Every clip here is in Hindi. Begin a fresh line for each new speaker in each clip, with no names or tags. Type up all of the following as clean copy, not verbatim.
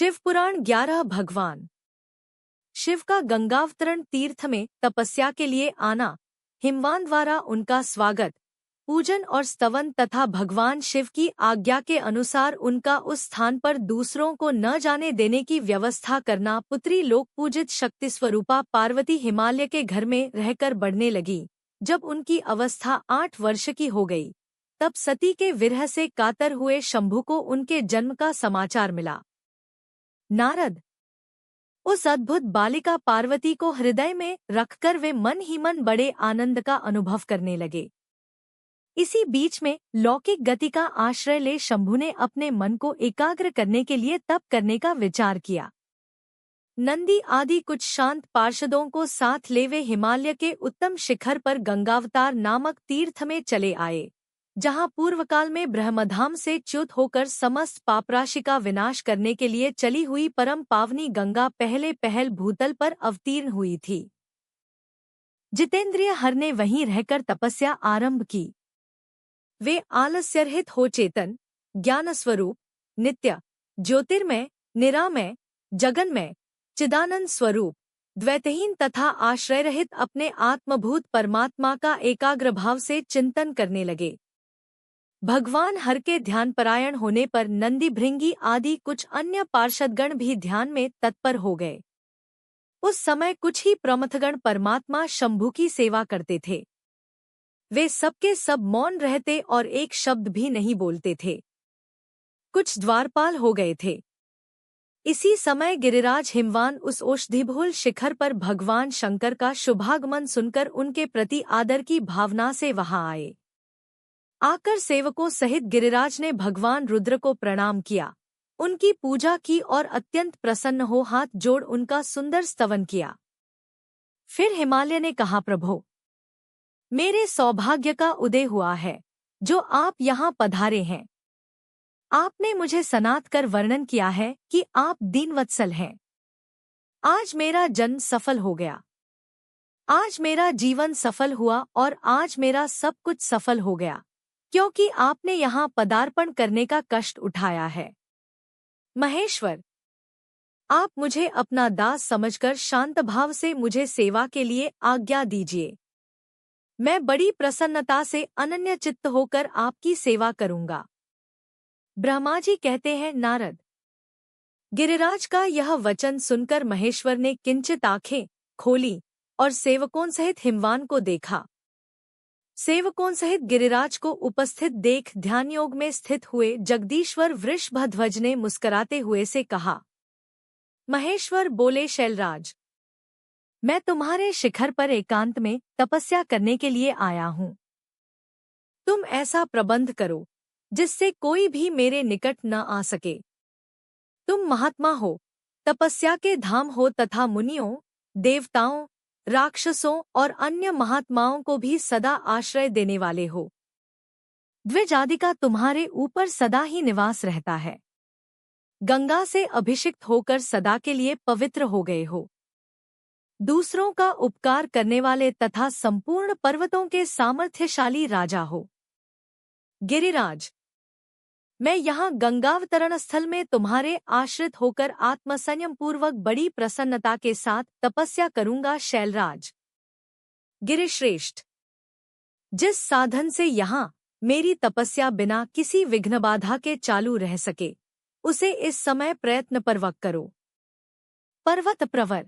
शिव पुराण 11 भगवान शिव का गंगावतरण तीर्थ में तपस्या के लिए आना, हिमवान द्वारा उनका स्वागत, पूजन और स्तवन तथा भगवान शिव की आज्ञा के अनुसार उनका उस स्थान पर दूसरों को न जाने देने की व्यवस्था करना। पुत्री लोक पूजित शक्ति स्वरूपा पार्वती हिमालय के घर में रहकर बढ़ने लगी। जब उनकी अवस्था 8 वर्ष की हो गई, तब सती के विरह से कातर हुए शंभु को उनके जन्म का समाचार मिला। नारद उस अद्भुत बालिका पार्वती को हृदय में रखकर वे मन ही मन बड़े आनंद का अनुभव करने लगे। इसी बीच में लौकिक गति का आश्रय ले शंभु ने अपने मन को एकाग्र करने के लिए तप करने का विचार किया। नंदी आदि कुछ शांत पार्षदों को साथ ले वे हिमालय के उत्तम शिखर पर गंगावतार नामक तीर्थ में चले आए, जहाँ पूर्वकाल में ब्रह्मधाम से च्युत होकर समस्त पापराशि का विनाश करने के लिए चली हुई परम पावनी गंगा पहले पहल भूतल पर अवतीर्ण हुई थी। जितेंद्रिय हर ने वहीं रहकर तपस्या आरंभ की। वे आलस्यरहित हो चेतन, ज्ञानस्वरूप, नित्य, ज्योतिर्मय, निरामय, जगन्मय, चिदानंद स्वरूप, द्वैतहीन तथा आश्रय रहित अपने आत्मभूत परमात्मा का एकाग्र भाव से चिंतन करने लगे। भगवान हर के ध्यानपरायण होने पर नंदी भृंगी आदि कुछ अन्य पार्षदगण भी ध्यान में तत्पर हो गए। उस समय कुछ ही प्रमथगण परमात्मा शंभु की सेवा करते थे। वे सबके सब मौन रहते और एक शब्द भी नहीं बोलते थे। कुछ द्वारपाल हो गए थे। इसी समय गिरिराज हिमवान उस औषधिभूल शिखर पर भगवान शंकर का शुभागमन सुनकर उनके प्रति आदर की भावना से वहां आए। आकर सेवकों सहित गिरिराज ने भगवान रुद्र को प्रणाम किया, उनकी पूजा की और अत्यंत प्रसन्न हो हाथ जोड़ उनका सुंदर स्तवन किया। फिर हिमालय ने कहा, प्रभो, मेरे सौभाग्य का उदय हुआ है जो आप यहाँ पधारे हैं। आपने मुझे सनात कर वर्णन किया है कि आप दीनवत्सल हैं। आज मेरा जन्म सफल हो गया। आज मेरा जीवन सफल हुआ और आज मेरा सब कुछ सफल हो गया, क्योंकि आपने यहाँ पदार्पण करने का कष्ट उठाया है। महेश्वर, आप मुझे अपना दास समझकर शांत भाव से मुझे सेवा के लिए आज्ञा दीजिए। मैं बड़ी प्रसन्नता से अनन्य चित्त होकर आपकी सेवा करूँगा। ब्रह्मा जी कहते हैं, नारद, गिरिराज का यह वचन सुनकर महेश्वर ने किंचित आंखें खोली और सेवकों सहित हिमवान को देखा। सेवकों सहित गिरिराज को उपस्थित देख ध्यानयोग में स्थित हुए जगदीश्वर वृषभध्वज ने मुस्कुराते हुए से कहा, महेश्वर बोले, शैलराज, मैं तुम्हारे शिखर पर एकांत में तपस्या करने के लिए आया हूँ। तुम ऐसा प्रबंध करो जिससे कोई भी मेरे निकट न आ सके। तुम महात्मा हो, तपस्या के धाम हो तथा मुनियों, देवताओं, राक्षसों और अन्य महात्माओं को भी सदा आश्रय देने वाले हो। द्विज आदि का तुम्हारे ऊपर सदा ही निवास रहता है। गंगा से अभिषिक्त होकर सदा के लिए पवित्र हो गए हो। दूसरों का उपकार करने वाले तथा संपूर्ण पर्वतों के सामर्थ्यशाली राजा हो। गिरिराज, मैं यहाँ गंगावतरण स्थल में तुम्हारे आश्रित होकर आत्मसंयम पूर्वक बड़ी प्रसन्नता के साथ तपस्या करूँगा। शैलराज, गिरिश्रेष्ठ, जिस साधन से यहाँ मेरी तपस्या बिना किसी विघ्न बाधा के चालू रह सके, उसे इस समय प्रयत्नपूर्वक करो। पर्वत प्रवर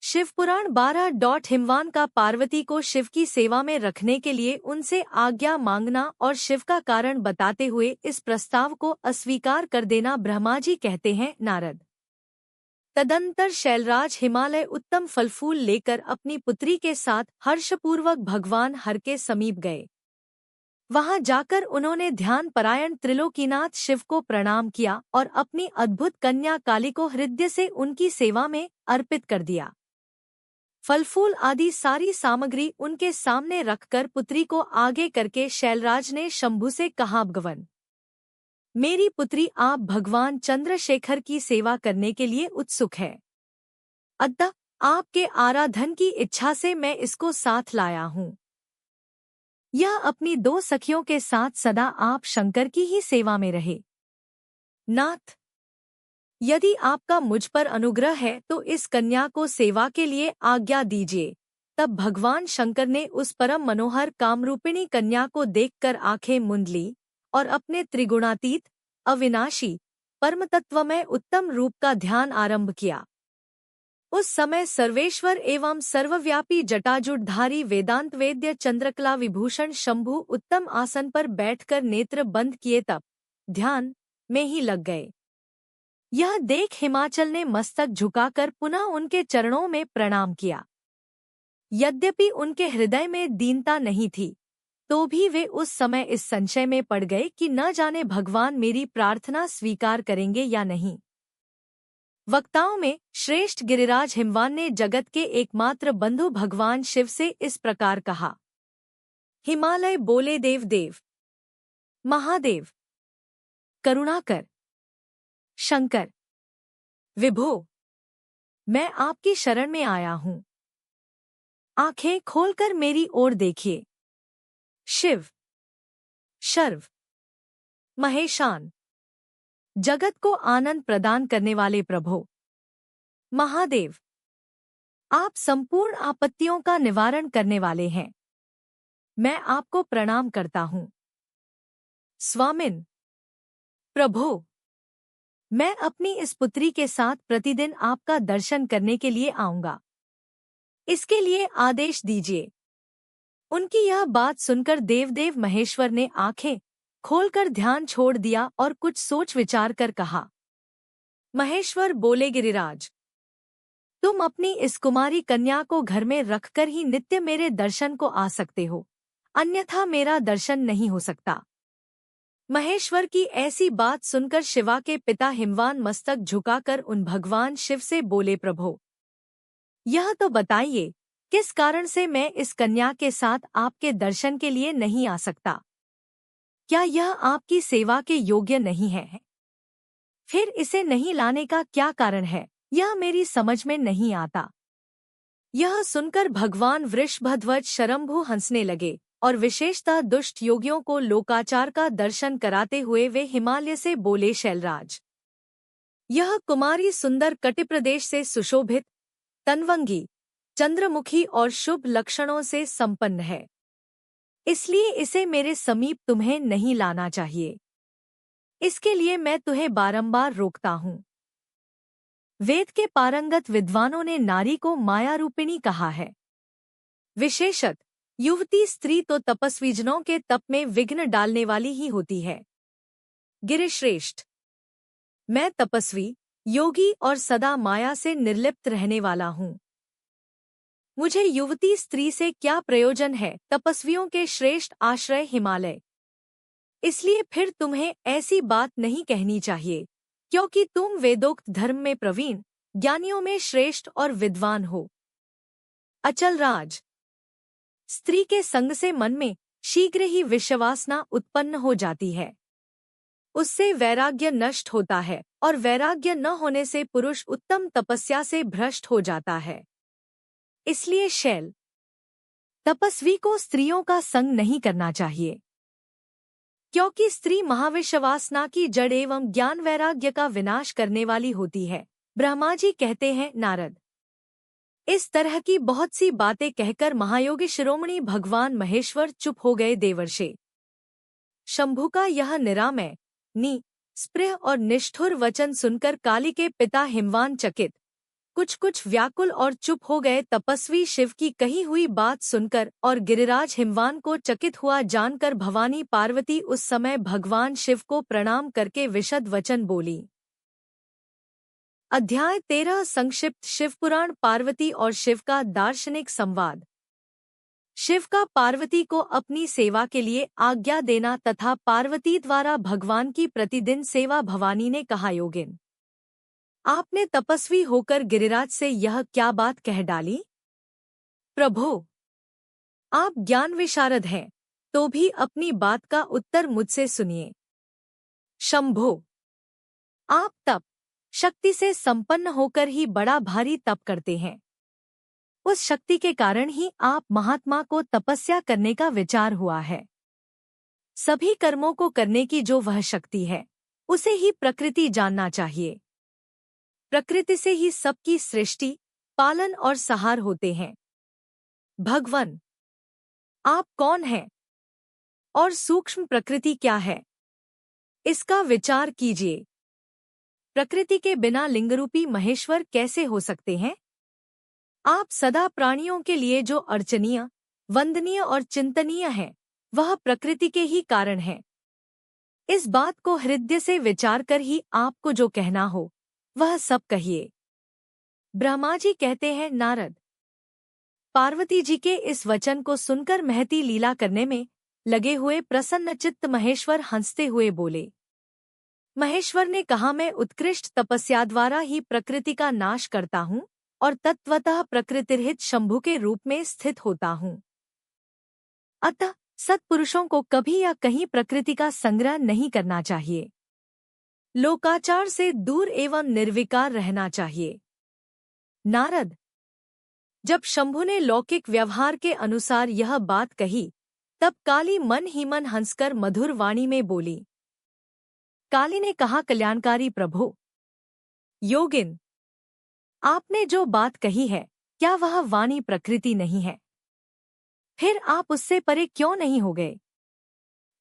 शिवपुराण 12 हिमवान का पार्वती को शिव की सेवा में रखने के लिए उनसे आज्ञा मांगना और शिव का कारण बताते हुए इस प्रस्ताव को अस्वीकार कर देना। ब्रह्मा जी कहते हैं, नारद, तदंतर शैलराज हिमालय उत्तम फल फूल लेकर अपनी पुत्री के साथ हर्षपूर्वक भगवान हर के समीप गए। वहां जाकर उन्होंने ध्यान परायण त्रिलोकीनाथ शिव को प्रणाम किया और अपनी अद्भुत कन्या काली को हृदय से उनकी सेवा में अर्पित कर दिया। फल फूल आदि सारी सामग्री उनके सामने रखकर पुत्री को आगे करके शैलराज ने शंभु से कहा, भगवान, मेरी पुत्री आप भगवान चंद्रशेखर की सेवा करने के लिए उत्सुक है। अतः आपके आराधन की इच्छा से मैं इसको साथ लाया हूँ। यह अपनी 2 सखियों के साथ सदा आप शंकर की ही सेवा में रहे। नाथ, यदि आपका मुझ पर अनुग्रह है तो इस कन्या को सेवा के लिए आज्ञा दीजिए। तब भगवान शंकर ने उस परम मनोहर कामरूपिणी कन्या को देखकर आंखें मूंद ली और अपने त्रिगुणातीत, अविनाशी, परमतत्वमय उत्तम रूप का ध्यान आरंभ किया। उस समय सर्वेश्वर एवं सर्वव्यापी जटाजूटधारी वेदांत वेद्य चंद्रकला विभूषण शंभु उत्तम आसन पर बैठकर नेत्र बंद किए तप ध्यान में ही लग गए। यह देख हिमाचल ने मस्तक झुकाकर पुनः उनके चरणों में प्रणाम किया। यद्यपि उनके हृदय में दीनता नहीं थी, तो भी वे उस समय इस संशय में पड़ गए कि न जाने भगवान मेरी प्रार्थना स्वीकार करेंगे या नहीं। वक्ताओं में श्रेष्ठ गिरिराज हिमवान ने जगत के एकमात्र बंधु भगवान शिव से इस प्रकार कहा। हिमालय बोले, देव देव, महादेव, करुणाकर, शंकर, विभो, मैं आपकी शरण में आया हूँ। आंखें खोलकर मेरी ओर देखिए। शिव, शर्व, महेशान, जगत को आनंद प्रदान करने वाले प्रभो, महादेव, आप संपूर्ण आपत्तियों का निवारण करने वाले हैं। मैं आपको प्रणाम करता हूँ। स्वामिन, प्रभो, मैं अपनी इस पुत्री के साथ प्रतिदिन आपका दर्शन करने के लिए आऊंगा। इसके लिए आदेश दीजिए। उनकी यह बात सुनकर देवदेव महेश्वर ने आंखें खोलकर ध्यान छोड़ दिया और कुछ सोच विचार कर कहा। महेश्वर बोले, गिरिराज, तुम अपनी इस कुमारी कन्या को घर में रखकर ही नित्य मेरे दर्शन को आ सकते हो, अन्यथा मेरा दर्शन नहीं हो सकता। महेश्वर की ऐसी बात सुनकर शिवा के पिता हिमवान मस्तक झुकाकर उन भगवान शिव से बोले, प्रभो, यह तो बताइए किस कारण से मैं इस कन्या के साथ आपके दर्शन के लिए नहीं आ सकता? क्या यह आपकी सेवा के योग्य नहीं है? फिर इसे नहीं लाने का क्या कारण है, यह मेरी समझ में नहीं आता। यह सुनकर भगवान वृषभध्वज शरंभु हंसने लगे और विशेषतः दुष्ट योगियों को लोकाचार का दर्शन कराते हुए वे हिमालय से बोले, शैलराज, यह कुमारी सुंदर कटिप्रदेश से सुशोभित, तनवंगी, चंद्रमुखी और शुभ लक्षणों से संपन्न है, इसलिए इसे मेरे समीप तुम्हें नहीं लाना चाहिए। इसके लिए मैं तुम्हें बारंबार रोकता हूँ। वेद के पारंगत विद्वानों ने नारी को मायारूपिणी कहा है। विशेषत युवती स्त्री तो तपस्वीजनों के तप में विघ्न डालने वाली ही होती है। गिरिश्रेष्ठ, मैं तपस्वी, योगी और सदा माया से निर्लिप्त रहने वाला हूँ। मुझे युवती स्त्री से क्या प्रयोजन है, तपस्वियों के श्रेष्ठ आश्रय हिमालय। इसलिए फिर तुम्हें ऐसी बात नहीं कहनी चाहिए, क्योंकि तुम वेदोक्त धर्म में प्रवीण, ज्ञानियों में श्रेष्ठ और विद्वान हो। अचल राज, स्त्री के संग से मन में शीघ्र ही विषवासना उत्पन्न हो जाती है। उससे वैराग्य नष्ट होता है और वैराग्य न होने से पुरुष उत्तम तपस्या से भ्रष्ट हो जाता है। इसलिए शैल, तपस्वी को स्त्रियों का संग नहीं करना चाहिए, क्योंकि स्त्री महाविषवासना की जड़ एवं ज्ञान वैराग्य का विनाश करने वाली होती है। ब्रह्मा जी कहते हैं, नारद, इस तरह की बहुत सी बातें कहकर महायोगी शिरोमणि भगवान महेश्वर चुप हो गए। देवर्षि शंभु का यह निरामय, स्पृह और निष्ठुर वचन सुनकर काली के पिता हिमवान चकित, कुछ व्याकुल और चुप हो गए। तपस्वी शिव की कही हुई बात सुनकर और गिरिराज हिमवान को चकित हुआ जानकर भवानी पार्वती उस समय भगवान शिव को प्रणाम करके विशद वचन बोली। अध्याय 13 संक्षिप्त शिवपुराण पार्वती और शिव का दार्शनिक संवाद। शिव का पार्वती को अपनी सेवा के लिए आज्ञा देना तथा पार्वती द्वारा भगवान की प्रतिदिन सेवा। भवानी ने कहा, योगिन, आपने तपस्वी होकर गिरिराज से यह क्या बात कह डाली? प्रभो, आप ज्ञान विशारद हैं, तो भी अपनी बात का उत्तर मुझसे सुनिए। शंभो, आप तप शक्ति से संपन्न होकर ही बड़ा भारी तप करते हैं। उस शक्ति के कारण ही आप महात्मा को तपस्या करने का विचार हुआ है। सभी कर्मों को करने की जो वह शक्ति है, उसे ही प्रकृति जानना चाहिए। प्रकृति से ही सबकी सृष्टि, पालन और सहार होते हैं। भगवन, आप कौन हैं और सूक्ष्म प्रकृति क्या है, इसका विचार कीजिए। प्रकृति के बिना लिंगरूपी महेश्वर कैसे हो सकते हैं? आप सदा प्राणियों के लिए जो अर्चनीय, वंदनीय और चिंतनीय है, वह प्रकृति के ही कारण है। इस बात को हृदय से विचार कर ही आपको जो कहना हो, वह सब कहिए। ब्रह्मा जी कहते हैं, नारद, पार्वती जी के इस वचन को सुनकर महती लीला करने में लगे हुए प्रसन्नचित्त महेश्वर हंसते हुए बोले। महेश्वर ने कहा, मैं उत्कृष्ट तपस्या द्वारा ही प्रकृति का नाश करता हूँ और तत्वतः प्रकृतिरहित शंभु के रूप में स्थित होता हूँ। अतः सत्पुरुषों को कभी या कहीं प्रकृति का संग्रह नहीं करना चाहिए। लोकाचार से दूर एवं निर्विकार रहना चाहिए। नारद, जब शंभु ने लौकिक व्यवहार के अनुसार यह बात कही, तब काली मन ही मन हंसकर मधुर वाणी में बोली। काली ने कहा, कल्याणकारी प्रभु, योगिन, आपने जो बात कही है, क्या वह वाणी प्रकृति नहीं है? फिर आप उससे परे क्यों नहीं हो गए?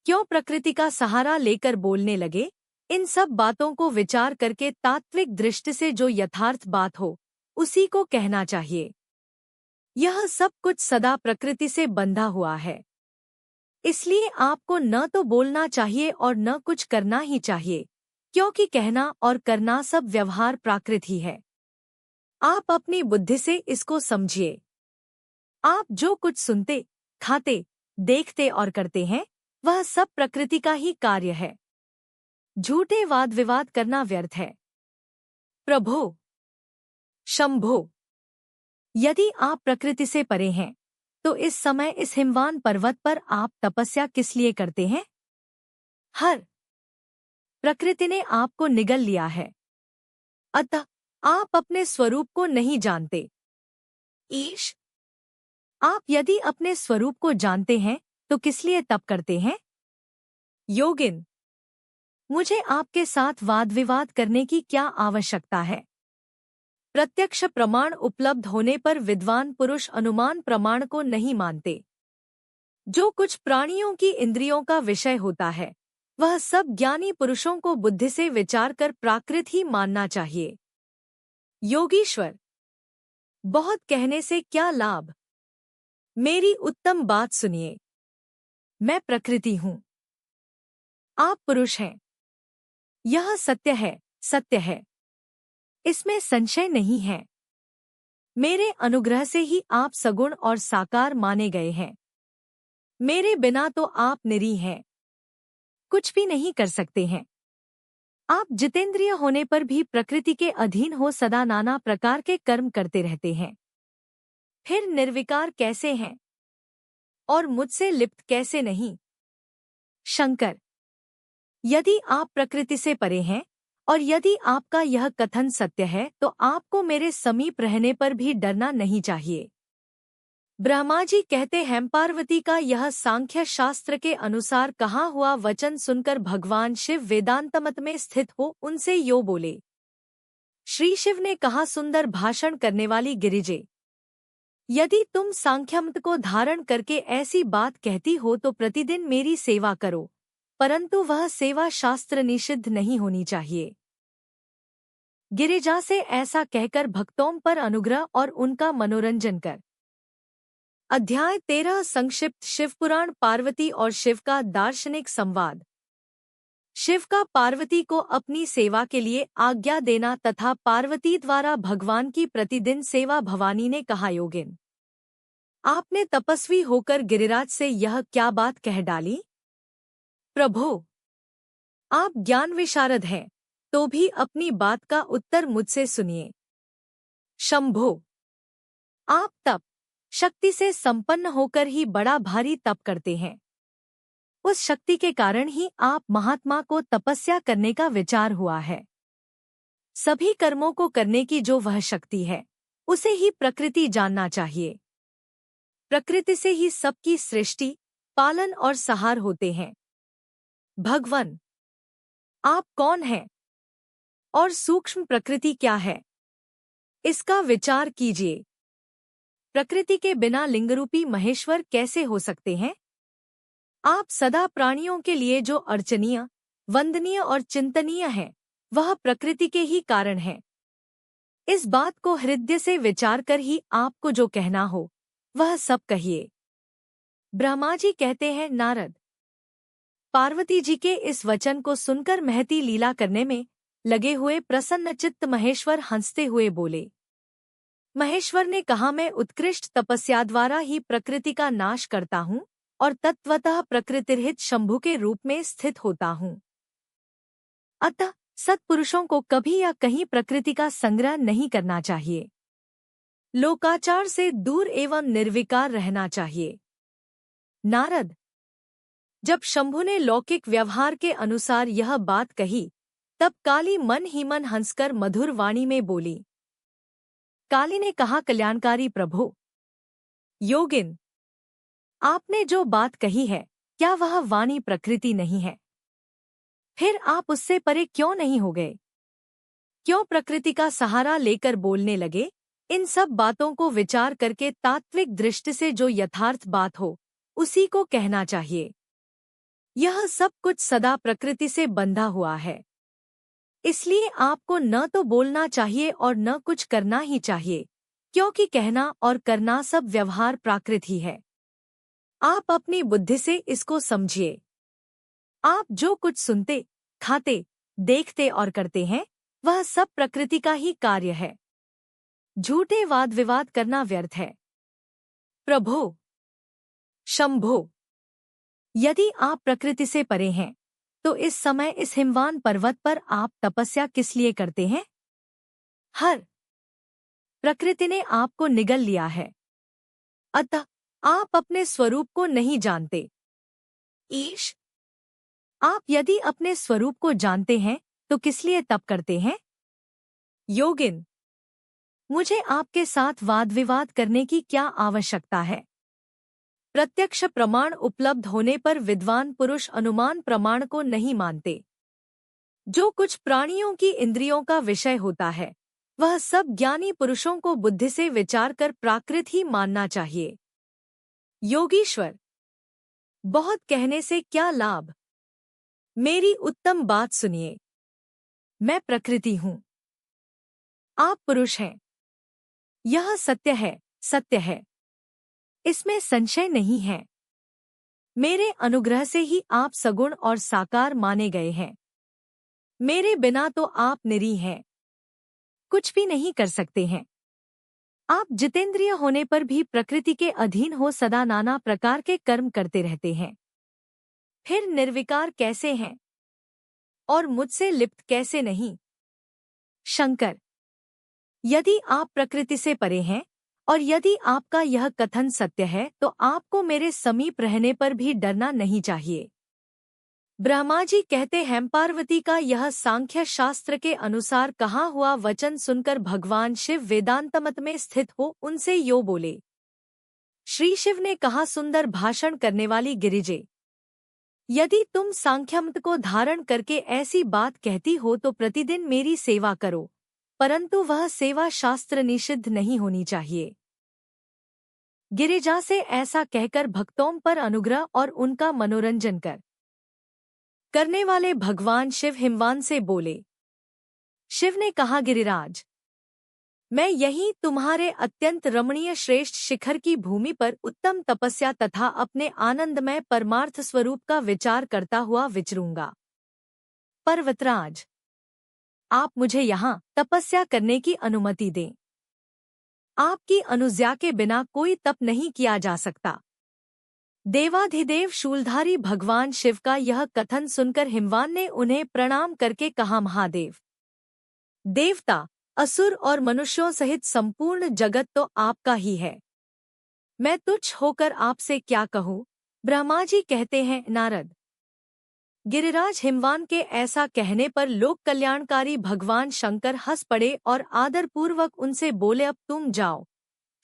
क्यों प्रकृति का सहारा लेकर बोलने लगे? इन सब बातों को विचार करके तात्विक दृष्टि से जो यथार्थ बात हो, उसी को कहना चाहिए। यह सब कुछ सदा प्रकृति से बंधा हुआ है, इसलिए आपको न तो बोलना चाहिए और न कुछ करना ही चाहिए, क्योंकि कहना और करना सब व्यवहार प्राकृत ही है। आप अपनी बुद्धि से इसको समझिए। आप जो कुछ सुनते, खाते, देखते और करते हैं, वह सब प्रकृति का ही कार्य है। झूठे वाद विवाद करना व्यर्थ है। प्रभो, शंभो, यदि आप प्रकृति से परे हैं, तो इस समय इस हिमवान पर्वत पर आप तपस्या किस लिए करते हैं? हर प्रकृति ने आपको निगल लिया है, अतः आप अपने स्वरूप को नहीं जानते। ईश, आप यदि अपने स्वरूप को जानते हैं, तो किस लिए तप करते हैं? योगिन, मुझे आपके साथ वाद विवाद करने की क्या आवश्यकता है? प्रत्यक्ष प्रमाण उपलब्ध होने पर विद्वान पुरुष अनुमान प्रमाण को नहीं मानते। जो कुछ प्राणियों की इंद्रियों का विषय होता है, वह सब ज्ञानी पुरुषों को बुद्धि से विचार कर प्राकृत ही मानना चाहिए। योगीश्वर, बहुत कहने से क्या लाभ? मेरी उत्तम बात सुनिए। मैं प्रकृति हूँ, आप पुरुष हैं। यह सत्य है, सत्य है, इसमें संशय नहीं है। मेरे अनुग्रह से ही आप सगुण और साकार माने गए हैं। मेरे बिना तो आप निरीह हैं, कुछ भी नहीं कर सकते हैं। आप जितेंद्रिय होने पर भी प्रकृति के अधीन हो सदा नाना प्रकार के कर्म करते रहते हैं। फिर निर्विकार कैसे हैं और मुझसे लिप्त कैसे नहीं? शंकर, यदि आप प्रकृति से परे हैं और यदि आपका यह कथन सत्य है, तो आपको मेरे समीप रहने पर भी डरना नहीं चाहिए। ब्रह्मा जी कहते हैं, पार्वती का यह सांख्य शास्त्र के अनुसार कहा हुआ वचन सुनकर भगवान शिव वेदांतमत में स्थित हो उनसे यो बोले। श्री शिव ने कहा, सुंदर भाषण करने वाली गिरिजे, यदि तुम सांख्यमत को धारण करके ऐसी बात कहती हो तो प्रतिदिन मेरी सेवा करो, परंतु वह सेवा शास्त्र निषिद्ध नहीं होनी चाहिए। गिरिजा से ऐसा कहकर भक्तों पर अनुग्रह और उनका मनोरंजन कर। अध्याय 13 संक्षिप्त शिवपुराण पार्वती और शिव का दार्शनिक संवाद। शिव का पार्वती को अपनी सेवा के लिए आज्ञा देना तथा पार्वती द्वारा भगवान की प्रतिदिन सेवा। भवानी ने कहा, योगिन, आपने तपस्वी होकर गिरिराज से यह क्या बात कह डाली? प्रभो, आप ज्ञान विशारद हैं, तो भी अपनी बात का उत्तर मुझसे सुनिए। शंभो, आप तप शक्ति से संपन्न होकर ही बड़ा भारी तप करते हैं। उस शक्ति के कारण ही आप महात्मा को तपस्या करने का विचार हुआ है। सभी कर्मों को करने की जो वह शक्ति है, उसे ही प्रकृति जानना चाहिए। प्रकृति से ही सबकी सृष्टि, पालन और सहार होते हैं। भगवन, आप कौन हैं और सूक्ष्म प्रकृति क्या है, इसका विचार कीजिए। प्रकृति के बिना लिंगरूपी महेश्वर कैसे हो सकते हैं? आप सदा प्राणियों के लिए जो अर्चनीय, वंदनीय और चिंतनीय है, वह प्रकृति के ही कारण है। इस बात को हृदय से विचार कर ही आपको जो कहना हो वह सब कहिए। ब्रह्मा जी कहते हैं, नारद, पार्वती जी के इस वचन को सुनकर महती लीला करने में लगे हुए प्रसन्नचित्त महेश्वर हंसते हुए बोले। महेश्वर ने कहा, मैं उत्कृष्ट तपस्या द्वारा ही प्रकृति का नाश करता हूँ और तत्वतः प्रकृतिरहित शंभु के रूप में स्थित होता हूँ। अतः सत्पुरुषों को कभी या कहीं प्रकृति का संग्रह नहीं करना चाहिए। लोकाचार से दूर एवं निर्विकार रहना चाहिए। नारद, जब शंभु ने लौकिक व्यवहार के अनुसार यह बात कही, तब काली मन ही मन हंसकर मधुर वाणी में बोली। काली ने कहा, कल्याणकारी प्रभु, योगिन, आपने जो बात कही है, क्या वह वाणी प्रकृति नहीं है? फिर आप उससे परे क्यों नहीं हो गए? क्यों प्रकृति का सहारा लेकर बोलने लगे? इन सब बातों को विचार करके तात्विक दृष्टि से जो यथार्थ बात हो उसी को कहना चाहिए। यह सब कुछ सदा प्रकृति से बंधा हुआ है, इसलिए आपको न तो बोलना चाहिए और न कुछ करना ही चाहिए, क्योंकि कहना और करना सब व्यवहार प्राकृत ही है। आप अपनी बुद्धि से इसको समझिए। आप जो कुछ सुनते, खाते, देखते और करते हैं, वह सब प्रकृति का ही कार्य है। झूठे वाद विवाद करना व्यर्थ है। प्रभो, शंभो, यदि आप प्रकृति से परे हैं, तो इस समय इस हिमवान पर्वत पर आप तपस्या किस लिए करते हैं? हर प्रकृति ने आपको निगल लिया है, अतः आप अपने स्वरूप को नहीं जानते। ईश, आप यदि अपने स्वरूप को जानते हैं तो किस लिए तप करते हैं? योगिन, मुझे आपके साथ वाद विवाद करने की क्या आवश्यकता है? प्रत्यक्ष प्रमाण उपलब्ध होने पर विद्वान पुरुष अनुमान प्रमाण को नहीं मानते। जो कुछ प्राणियों की इंद्रियों का विषय होता है, वह सब ज्ञानी पुरुषों को बुद्धि से विचार कर प्राकृत ही मानना चाहिए। योगीश्वर, बहुत कहने से क्या लाभ? मेरी उत्तम बात सुनिए। मैं प्रकृति हूँ, आप पुरुष हैं। यह सत्य है, सत्य है, इसमें संशय नहीं है। मेरे अनुग्रह से ही आप सगुण और साकार माने गए हैं। मेरे बिना तो आप निरीह हैं, कुछ भी नहीं कर सकते हैं। आप जितेंद्रिय होने पर भी प्रकृति के अधीन हो सदा नाना प्रकार के कर्म करते रहते हैं। फिर निर्विकार कैसे हैं और मुझसे लिप्त कैसे नहीं? शंकर, यदि आप प्रकृति से परे हैं और यदि आपका यह कथन सत्य है, तो आपको मेरे समीप रहने पर भी डरना नहीं चाहिए। ब्रह्मा जी कहते हैं, पार्वती का यह सांख्य शास्त्र के अनुसार कहा हुआ वचन सुनकर भगवान शिव वेदांतमत में स्थित हो उनसे यो बोले। श्री शिव ने कहा, सुंदर भाषण करने वाली गिरिजे, यदि तुम सांख्यमत को धारण करके ऐसी बात कहती हो तो प्रतिदिन मेरी सेवा करो, परंतु वह सेवा शास्त्र निषिद्ध नहीं होनी चाहिए। गिरिजा से ऐसा कहकर भक्तों पर अनुग्रह और उनका मनोरंजन करने वाले भगवान शिव हिमवान से बोले। शिव ने कहा, गिरिराज, मैं यहीं तुम्हारे अत्यंत रमणीय श्रेष्ठ शिखर की भूमि पर उत्तम तपस्या तथा अपने आनंदमय परमार्थ स्वरूप का विचार करता हुआ विचरूंगा। पर्वतराज, आप मुझे यहाँ तपस्या करने की अनुमति दें। आपकी अनुज्ञा के बिना कोई तप नहीं किया जा सकता। देवाधिदेव शूलधारी भगवान शिव का यह कथन सुनकर हिमवान ने उन्हें प्रणाम करके कहा, महादेव, देवता, असुर और मनुष्यों सहित संपूर्ण जगत तो आपका ही है। मैं तुच्छ होकर आपसे क्या कहूँ? ब्रह्मा जी कहते हैं, नारद, गिरिराज हिमवान के ऐसा कहने पर लोक कल्याणकारी भगवान शंकर हंस पड़े और आदरपूर्वक उनसे बोले, अब तुम जाओ।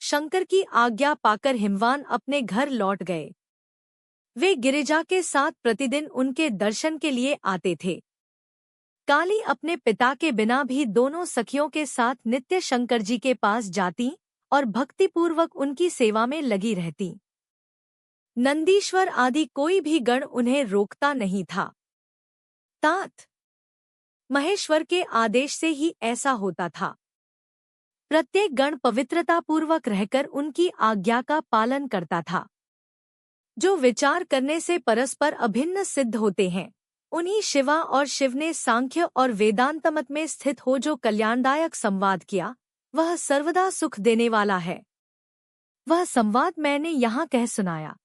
शंकर की आज्ञा पाकर हिमवान अपने घर लौट गए। वे गिरिजा के साथ प्रतिदिन उनके दर्शन के लिए आते थे। काली अपने पिता के बिना भी दोनों सखियों के साथ नित्य शंकर जी के पास जाती और भक्तिपूर्वक उनकी सेवा में लगी रहती। नंदीश्वर आदि कोई भी गण उन्हें रोकता नहीं था। तात महेश्वर के आदेश से ही ऐसा होता था। प्रत्येक गण पवित्रतापूर्वक रहकर उनकी आज्ञा का पालन करता था। जो विचार करने से परस्पर अभिन्न सिद्ध होते हैं, उन्हीं शिवा और शिव ने सांख्य और वेदांत मत में स्थित हो जो कल्याणदायक संवाद किया, वह सर्वदा सुख देने वाला है। वह संवाद मैंने यहाँ कह सुनाया।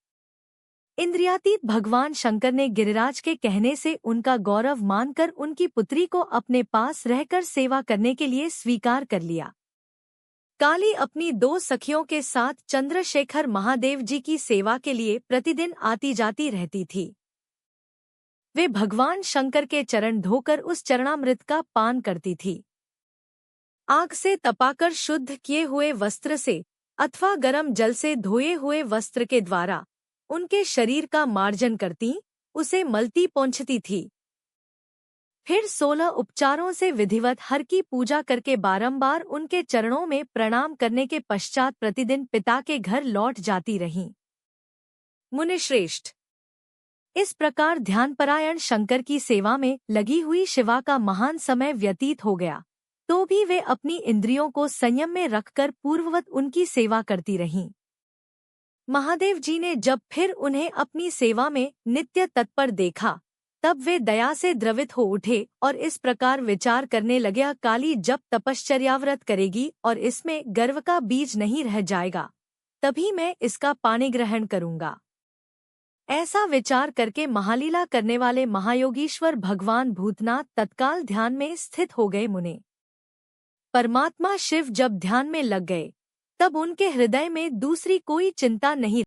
इंद्रियातीत भगवान शंकर ने गिरिराज के कहने से उनका गौरव मानकर उनकी पुत्री को अपने पास रहकर सेवा करने के लिए स्वीकार कर लिया। काली अपनी 2 सखियों के साथ चंद्रशेखर महादेव जी की सेवा के लिए प्रतिदिन आती जाती रहती थी। वे भगवान शंकर के चरण धोकर उस चरणामृत का पान करती थी। आग से तपाकर शुद्ध किए हुए वस्त्र से अथवा गर्म जल से धोए हुए वस्त्र के द्वारा उनके शरीर का मार्जन करती, उसे मलती पोंछती थी। फिर 16 उपचारों से विधिवत हर की पूजा करके बारंबार उनके चरणों में प्रणाम करने के पश्चात प्रतिदिन पिता के घर लौट जाती रहीं। मुनिश्रेष्ठ, इस प्रकार ध्यानपरायण शंकर की सेवा में लगी हुई शिवा का महान समय व्यतीत हो गया, तो भी वे अपनी इंद्रियों को संयम में रखकर पूर्ववत उनकी सेवा करती रहीं। महादेव जी ने जब फिर उन्हें अपनी सेवा में नित्य तत्पर देखा, तब वे दया से द्रवित हो उठे और इस प्रकार विचार करने लगे, काली जब तपश्चर्याव्रत करेगी और इसमें गर्व का बीज नहीं रह जाएगा, तभी मैं इसका पानी ग्रहण करूंगा। ऐसा विचार करके महालीला करने वाले महायोगीश्वर भगवान भूतनाथ तत्काल ध्यान में स्थित हो गए। मुने परमात्मा शिव जब ध्यान में लग गए, तब उनके हृदय में दूसरी कोई चिंता नहीं